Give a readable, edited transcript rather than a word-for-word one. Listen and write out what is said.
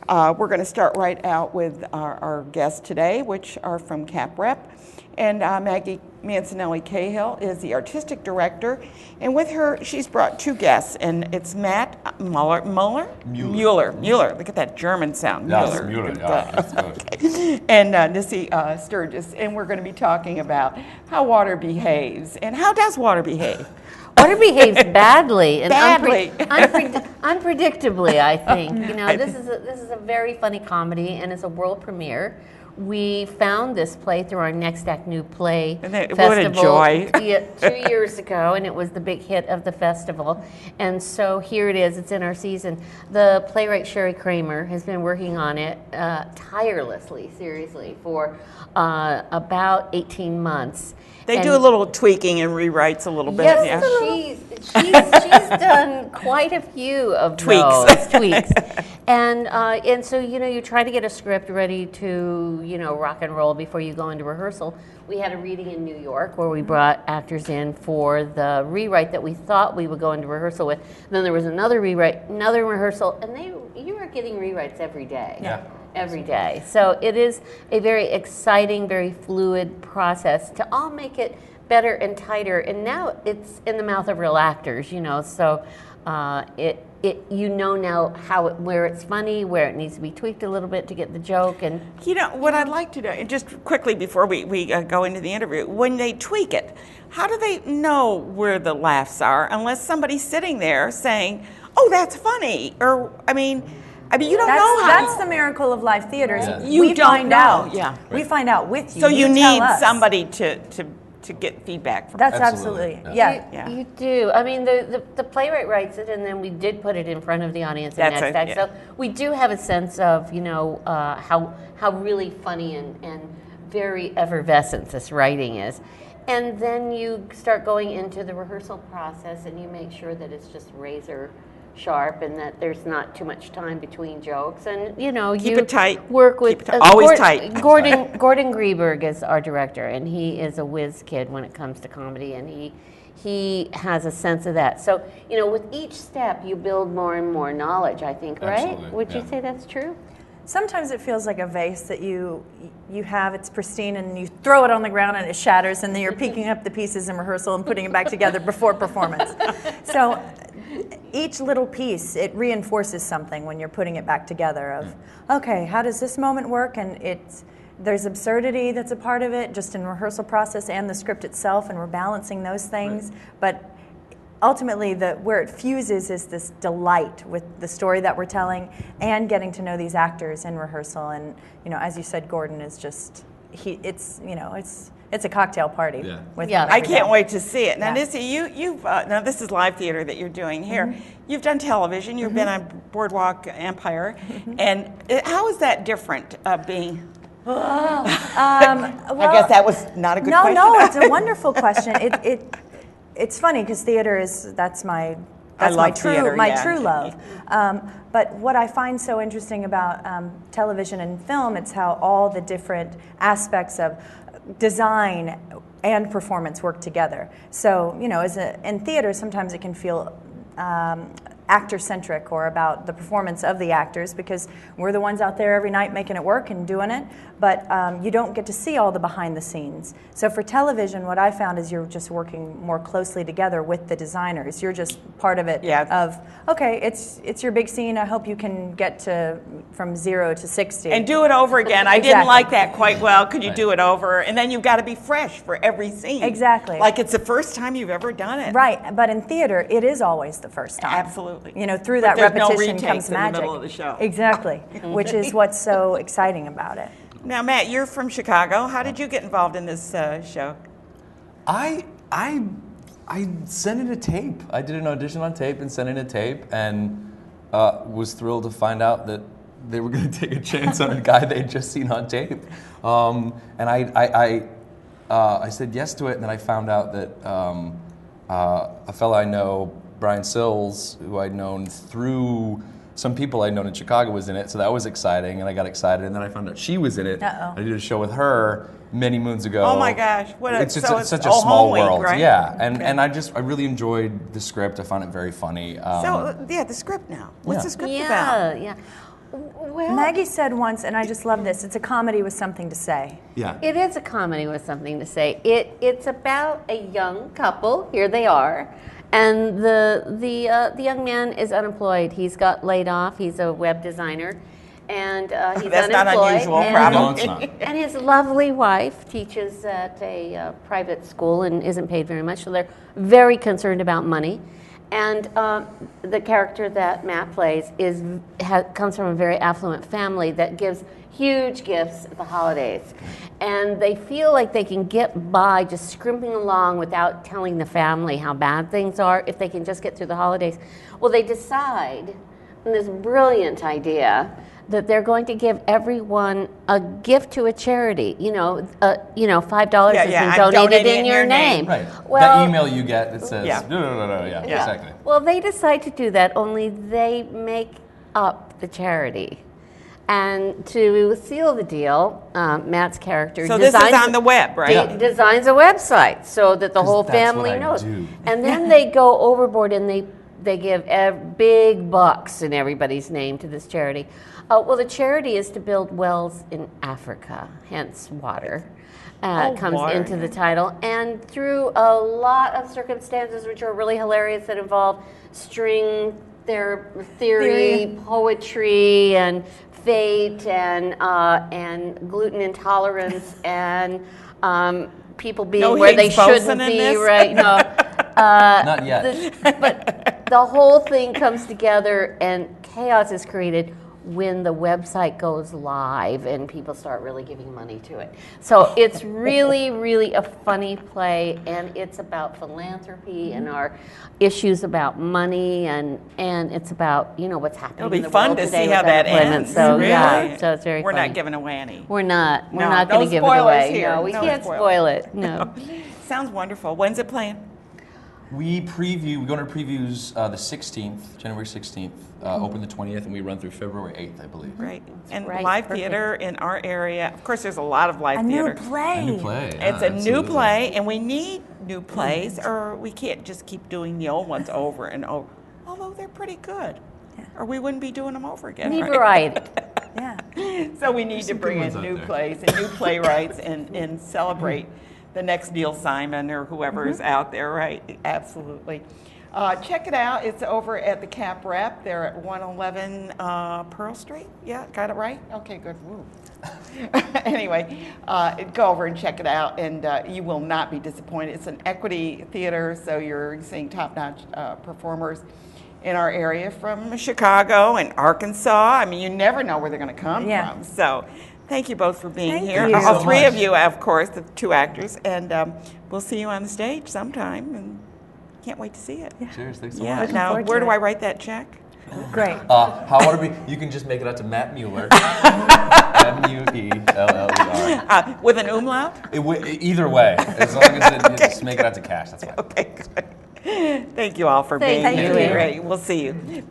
We're going to start right out with our guests today, which are from theRep. And Maggie Mancinelli-Cahill is the artistic director. And with her, she's brought two guests, and it's Matt Mueller. Look at that German sound. Yes, Mueller. Yeah, that's good. Okay. And Nissi Sturgis. And we're going to be talking about how water behaves. And how does water behave? Water behaves badly and unpredictably, I think. You know, this is a very funny comedy, and it's a world premiere. We found this play through our Next Act New Play festival. What a joy. 2 years ago, and it was the big hit of the festival. And so here it is. It's in our season. The playwright Sherry Kramer has been working on it tirelessly, seriously, for about 18 months. They do a little tweaking and rewrites a little bit. Yes, yeah. she's done quite a few of those tweaks. And so, you know, you try to get a script ready to, you know, rock and roll before you go into rehearsal. We had a reading in New York where we brought actors in for the rewrite that we thought we would go into rehearsal with. Then there was another rewrite, another rehearsal, and you are getting rewrites every day. Yeah. Every day. So it is a very exciting, very fluid process to all make it better and tighter. And now it's in the mouth of real actors, you know. So you know now where it's funny, where it needs to be tweaked a little bit to get the joke. And you know what I'd like to do, and just quickly before we go into the interview, when they tweak it, how do they know where the laughs are unless somebody's sitting there saying, "Oh, that's funny," or I mean, you don't know how. That's the miracle of live theater. Yeah. You don't know. Yeah. We find out with you. So you need tell us. somebody to get feedback from. That's absolutely. Yeah. You do. I mean, the playwright writes it, and then we did put it in front of the audience in Next Act. So we do have a sense of, you know, how really funny and very effervescent this writing is. And then you start going into the rehearsal process, and you make sure that it's just razor sharp and that there's not too much time between jokes, and you know, keep it tight. Work with always tight. Gordon Grieberg is our director, and he is a whiz kid when it comes to comedy, and he has a sense of that. So you know, with each step, you build more and more knowledge. I think, right? Absolutely, Would you say that's true? Sometimes it feels like a vase that you have, it's pristine, and you throw it on the ground and it shatters, and then you're picking up the pieces in rehearsal and putting it back together before performance. So each little piece, it reinforces something when you're putting it back together of, okay, how does this moment work? And there's absurdity that's a part of it, just in rehearsal process and the script itself, and we're balancing those things. Right. But ultimately, where it fuses is this delight with the story that we're telling and getting to know these actors in rehearsal. And you know, as you said, Gordon is just it's a cocktail party. Yeah. With I can't wait to see it. Now, Yeah. Nissi, you've now this is live theater that you're doing here. Mm-hmm. You've done television. You've been on Boardwalk Empire, and how is that different being? Well, I guess that was not a good question. No, it's a wonderful question. It's funny because theater that's my true love. But what I find so interesting about television and film, it's how all the different aspects of design and performance work together. So, you know, in theater, sometimes it can feel actor-centric or about the performance of the actors, because we're the ones out there every night making it work and doing it, but you don't get to see all the behind the scenes. So for television, what I found is you're just working more closely together with the designers. You're just part of it of, okay, it's your big scene, I hope you can get from 0 to 60. And do it over again. I didn't like that quite well. Could you do it over? And then you've got to be fresh for every scene. Exactly. Like it's the first time you've ever done it. Right, but in theater, it is always the first time. Absolutely. You know, through that repetition comes magic. In the middle of the show. Exactly, which is what's so exciting about it. Now, Matt, you're from Chicago. How did you get involved in this show? I sent in a tape. I did an audition on tape and sent in a tape, and was thrilled to find out that they were going to take a chance on a guy they'd just seen on tape. And I said yes to it, and then I found out that a fellow I know, Brian Sills, who I'd known through some people I'd known in Chicago, was in it, so that was exciting, and I got excited, and then I found out she was in it. Uh-oh. I did a show with her many moons ago. Oh my gosh, it's such a all small home week, world, right? yeah, and I really enjoyed the script. I found it very funny. So the script now. What's the script about? Yeah. Well, Maggie said once, and I just love this, it's a comedy with something to say. Yeah. it is a comedy with something to say. It's about a young couple. Here they are, and the young man is unemployed. He's got laid off. He's a web designer, and he's That's not unemployed. unusual, and, probably. No, it's not. And his lovely wife teaches at a private school and isn't paid very much, so they're very concerned about money. And the character that Matt plays comes from a very affluent family that gives huge gifts at the holidays. And they feel like they can get by just scrimping along without telling the family how bad things are if they can just get through the holidays. Well, they decide, on this brilliant idea, that they're going to give everyone a gift to a charity. $5 has been I'm donated donating in your name. Right. Well, that email you get that says, Yeah. no, yeah, exactly. Well, they decide to do that, only they make up the charity. And to seal the deal, Matt's character So this is on the web, right? Designs a website so that the whole that's family what I knows. do. And then they go overboard and they give big bucks in everybody's name to this charity. Well, the charity is to build wells in Africa, hence water. Comes water, into the title. And through a lot of circumstances, which are really hilarious, that involve string theory, poetry, and fate, and gluten intolerance, and people being No where they Higgs boson shouldn't in be, this? right? No. Not yet. But the whole thing comes together, and chaos is created when the website goes live and people start really giving money to it. So it's really, really a funny play, and it's about philanthropy and our issues about money, and it's about what's happening It'll be in the fun world to today see with how that unemployment. ends. So Really? yeah, so it's very We're funny. not giving away any. We're not No, going no to give it spoilers away. here. No, we No can't spoilers. spoil it. No. Sounds wonderful. When's it playing? We go into previews the 16th, January 16th, open the 20th, and we run through February 8th, I believe. Right. And right, live perfect. theater in our area. Of course, there's a lot of live A new theater. play. A new play. Yeah, It's a new absolutely. play, and we need new plays, or we can't just keep doing the old ones over and over. Although they're pretty good, or we wouldn't be doing them over again. Need right? variety. Yeah. So we need to some bring good in ones out new there. plays and new playwrights and celebrate the next Neil Simon or whoever is out there, right? Absolutely. Check it out. It's over at the theRep. They're at 111 Pearl Street. Yeah, got it right? Okay, good. Woo. Anyway, go over and check it out, and you will not be disappointed. It's an equity theater, so you're seeing top-notch performers in our area from Chicago and Arkansas. I mean, you never know where they're going to come from. So thank you both for being Thank here. you. All so three much. of you, of course, the two actors. And we'll see you on the stage sometime. And can't wait to see it. Cheers, thanks so Yeah. much. Now, forward to where do it. I write that check? Great. How would it be? You can just make it out to Matt Mueller. Mueller. With an umlaut? Either way, as long as you just make it out to cash, that's fine. Okay, good. Thank you all for Thank being you. here. Great. We'll see you there.